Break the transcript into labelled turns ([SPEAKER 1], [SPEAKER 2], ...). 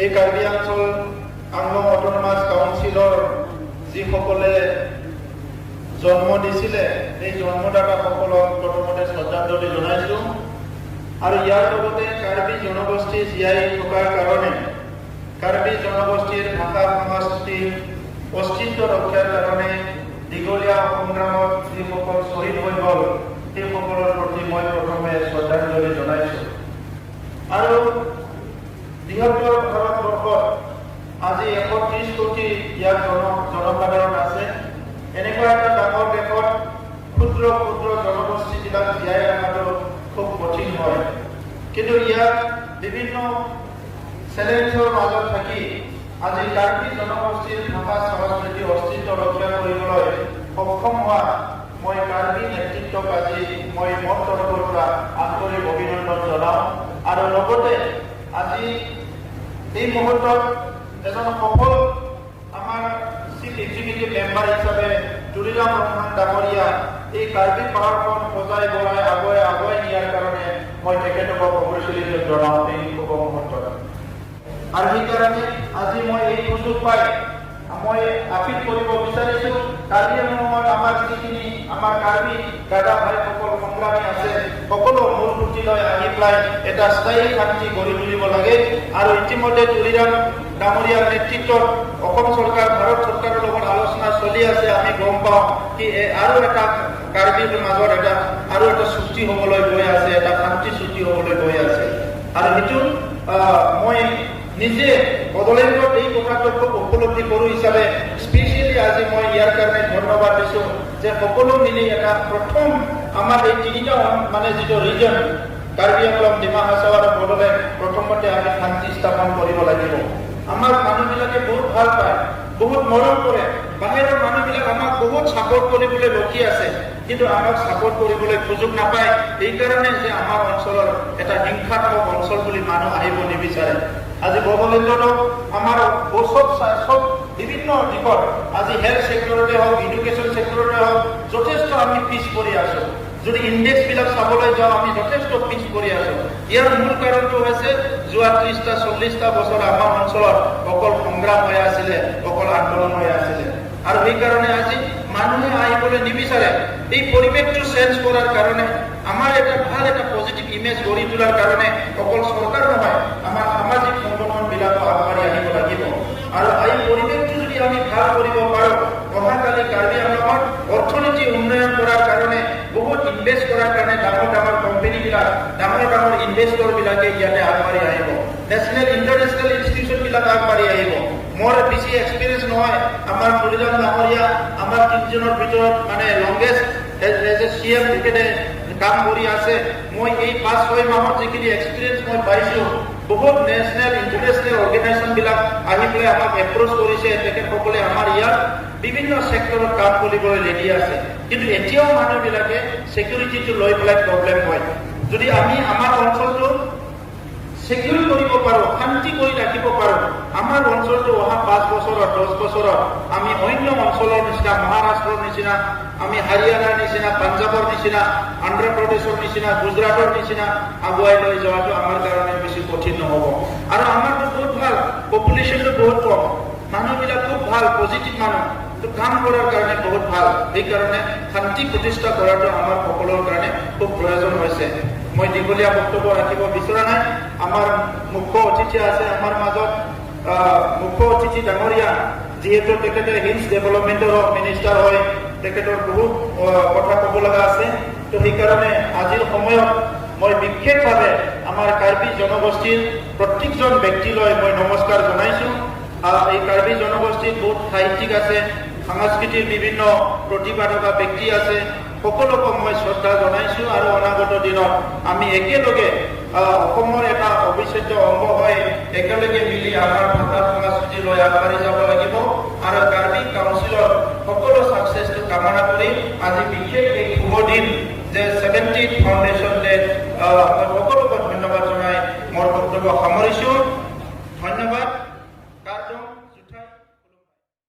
[SPEAKER 1] এই কাৰ্বি অঞ্চল আংলং অটোনমাস কাউন্সিলৰ যিসকলে জন্ম দিছিলে এই জন্মদাতাসকলক প্ৰথমতে শ্ৰদ্ধাঞ্জলি জনাইছোঁ আৰু ইয়াৰ লগতে কাৰ্বি জনগোষ্ঠী জীয়াই থকাৰ কাৰণে কাৰ্বি জনগোষ্ঠীৰ ভাষা সংস্কৃতি অস্তিত্ব ৰক্ষাৰ কাৰণে দীঘলীয়া সংগ্ৰামত যিসকল শ্বহীদ হৈ গ'ল সেইসকলৰ প্ৰতি মই প্ৰথমে শ্ৰদ্ধাঞ্জলি জনাইছোঁ আৰু বৃহত্তৰ ভাৰতবৰ্ষত আজি 130 কোটি ইয়াৰ জনসাধাৰণ আছে এনেকুৱা এটা ডাঙৰ দেশত ক্ষুদ্ৰ ক্ষুদ্ৰ জনগোষ্ঠীবিলাক জীয়াই ৰখাটো খুব কঠিন হয় কিন্তু ইয়াত বিভিন্ন চেলেঞ্জৰ মাজত থাকি আজি কাৰ্বি জনগোষ্ঠীৰ ভাষা সংস্কৃতি অস্তিত্ব ৰক্ষা কৰিবলৈ সক্ষম হোৱা মই কাৰ্বি নেতৃত্বক আজি মই মোৰ তৰফৰ পৰা আন্তৰিক অভিনন্দন জনাওঁ আৰু লগতে আজি এই মুহূৰ্তত এজন সফল আমাৰ চিফ এক্সিকিউটিভ মেম্বাৰ হিচাপে তুলিৰাম ৰহমান ডাঙৰীয়া এই কাৰ্বি পাহাৰখন সজাই বঢ়াই আগুৱাই নিয়াৰ কাৰণে মই তেখেতক কংগ্ৰেচুলেশ্যন জনাওঁ এই শুভ মুহূৰ্তত আৰু সেইকাৰণে আজি মই এই সুযোগ পাই মই আপিল কৰিব বিচাৰিছোঁ কাৰ্বি আংলঙত আমাৰ যিখিনি আমাৰ কাৰ্বি দাদা ভাইসকল সংগ্ৰামী আছে সকলো মূল সুঁতিলৈ আহি পেলাই এটা স্থায়ী শান্তি গঢ়ি তুলিব লাগে আৰু ইতিমধ্যে তুলিৰাম ডাঙৰীয়াৰ নেতৃত্বত অসম চৰকাৰ ভাৰত চৰকাৰৰ লগত আলোচনা চলি আছে আমি গম পাওঁ কি আৰু এটা কাৰ্বিৰ মাজত এটা চুক্তি হ'বলৈ গৈ আছে এটা শান্তি চুক্তি হ'বলৈ গৈ আছে আৰু সেইটো মই নিজে বদলেণ্ডত এই কথাটো খুব উপলব্ধি কৰোঁ হিচাপে স্পেচিয়েলি আজি মই ইয়াৰ কাৰণে ধন্যবাদ দিছোঁ যে সকলো মিলি এটা প্ৰথম আমাৰ এই তিনিটা মানে যিটো ৰিজন কাৰ্বি আংলং ডিমা হাছাও আৰু বড়োলেণ্ড প্ৰথমতে আমি শান্তি স্থাপন কৰিব লাগিব আমাৰ মানুহবিলাকে বহুত ভাল পায় বহুত মৰম কৰে বাহিৰৰ মানুহবিলাক আমাক বহুত ছাপোৰ্ট কৰিবলৈ ৰখি আছে কিন্তু আমাক ছাপোৰ্ট কৰিবলৈ সুযোগ নাপায় এইকাৰণে যে আমাৰ অঞ্চলৰ এটা হিংসাত্মক অঞ্চল বুলি মানুহ আহিব নিবিচাৰে আজি বড়োলেণ্ডতো আমাৰ সব বিভিন্ন দিশত আজি হেল্থ ছেক্টৰতে হওক এডুকেশ্যন ছেক্টৰতে হওক যথেষ্ট আমি পিছ পৰি আছোঁ যদি ইণ্ডেক্সবিলাক চাবলৈ যাওঁ আমি যথেষ্ট পিছ পৰি আছোঁ ইয়াৰ মূল কাৰণটো হৈছে যোৱা 30-40টা বছৰ আমাৰ অঞ্চলত অকল সংগ্ৰাম হৈ আছিলে অকল আন্দোলন হৈ আছিলে আৰু সেইকাৰণে আজি মানুহে আহিবলৈ নিবিচাৰে এই পৰিৱেশটো চেঞ্জ কৰাৰ কাৰণে আমাৰ এটা ভাল এটা পজিটিভ ইমেজ গঢ়ি তোলাৰ কাৰণে অকল চৰকাৰ নহয় আমাৰ সামাজিক সংগঠনবিলাকো আগবাঢ়ি আহিব লাগিব আৰু এই পৰিৱেশটো যদি আমি ভাল কৰিব পাৰোঁ অহাকালি কাৰ্বি আংলঙত অৰ্থনীতি উন্নয়ন কৰাৰ কাৰণে বহুত ইনভেষ্ট কৰাৰ কাৰণে ডাঙৰ ডাঙৰ কোম্পানীবিলাক ডাঙৰ ডাঙৰ ইনভেষ্টৰবিলাকে ইয়াতে আগবাঢ়ি আহিব নেশ্যনেল ইণ্টাৰনেশ্যনেল ইনষ্টিটিউশ্যনবিলাক আগবাঢ়ি আহিব মোৰ বেছি এক্সপিৰিয়েঞ্চ নহয় আমাৰ তুলিৰাম ডাঙৰীয়া আমাৰ তিনিজনৰ ভিতৰত মানে লংগেষ্ট এজ এ CM তেখেতে কাম কৰি আছে মই এই 5-6 মাহত যিখিনি এক্সপিৰিয়েঞ্চ মই পাইছোঁ বহুত নেশ্যনেল ইণ্টাৰনেশ্যনেল অৰ্গেনাইজেশ্যনবিলাক আহি পেলাই আমাক এপ্ৰ'চ কৰিছে তেখেতসকলে আমাৰ ইয়াত বিভিন্ন ছেক্টৰত কাম কৰিবলৈ ৰেডি আছে কিন্তু এতিয়াও মানুহবিলাকে ছিকিউৰিটিটো লৈ পেলাই প্ৰব্লেম হয় যদি আমি আমাৰ অঞ্চলটো ছিকিউৰ কৰিব পাৰোঁ শান্তি কৰি ৰাখিব পাৰোঁ আমাৰ অঞ্চলটো অহা 5 বছৰত 10 বছৰত আমি অন্য অঞ্চলৰ নিচিনা মহাৰাষ্ট্ৰৰ নিচিনা আমি হাৰিয়ানাৰ নিচিনা পাঞ্জাৱৰ নিচিনা অন্ধ্ৰপ্ৰদেশৰ নিচিনা গুজৰাটৰ নিচিনা আগুৱাই লৈ যোৱাটো আমাৰ কাৰণে বেছি কঠিন নহ'ব আৰু আমাৰতো বহুত ভাল পপুলেশ্যনটো বহুত কম মানুহবিলাক খুব ভাল পজিটিভ মানুহ কাম কৰাৰ কাৰণে বহুত ভাল সেইকাৰণে শান্তি প্ৰতিষ্ঠা কৰাটো আমাৰ সকলোৰ কাৰণে খুব প্ৰয়োজন হৈছে মই দীঘলীয়া বক্তব্য ৰাখিব বিচৰা নাই আমাৰ মুখ্য অতিথি আছে আমাৰ মাজত মুখ্য অতিথি ডাঙৰীয়া যিহেতু তেখেতে হিলছ ডেভেলপমেণ্টৰ মিনিষ্টাৰ হয় তেখেতৰ বহুত কথা ক'ব লগা আছে তো সেইকাৰণে আজিৰ সময়ত মই বিশেষভাৱে আমাৰ কাৰ্বি জনগোষ্ঠীৰ প্ৰত্যেকজন ব্যক্তিলৈ মই নমস্কাৰ জনাইছোঁ এই কাৰ্বি জনগোষ্ঠীত বহুত সাহিত্যিক আছে সাংস্কৃতিক বিভিন্ন প্ৰতিভা থকা ব্যক্তি আছে সকলোকে মই শ্ৰদ্ধা জনাইছোঁ আৰু অনাগত দিনত আমি একেলগে অসমৰ এটা অবিচ্ছেদ্য অংগ হৈ একেলগে মিলি আমাৰ ভাষা সংস্কৃতি লৈ আগবাঢ়ি যাব লাগিব আৰু কাৰ্বি কাউন্সিলৰ সকলো ছাকচেছটো কামনা কৰি আজি বিশেষ এই শুভ দিন যে 70th ফাউণ্ডেশ্যন ডে মই সকলোকে ধন্যবাদ জনাই মোৰ বক্তব্য সামৰিছোঁ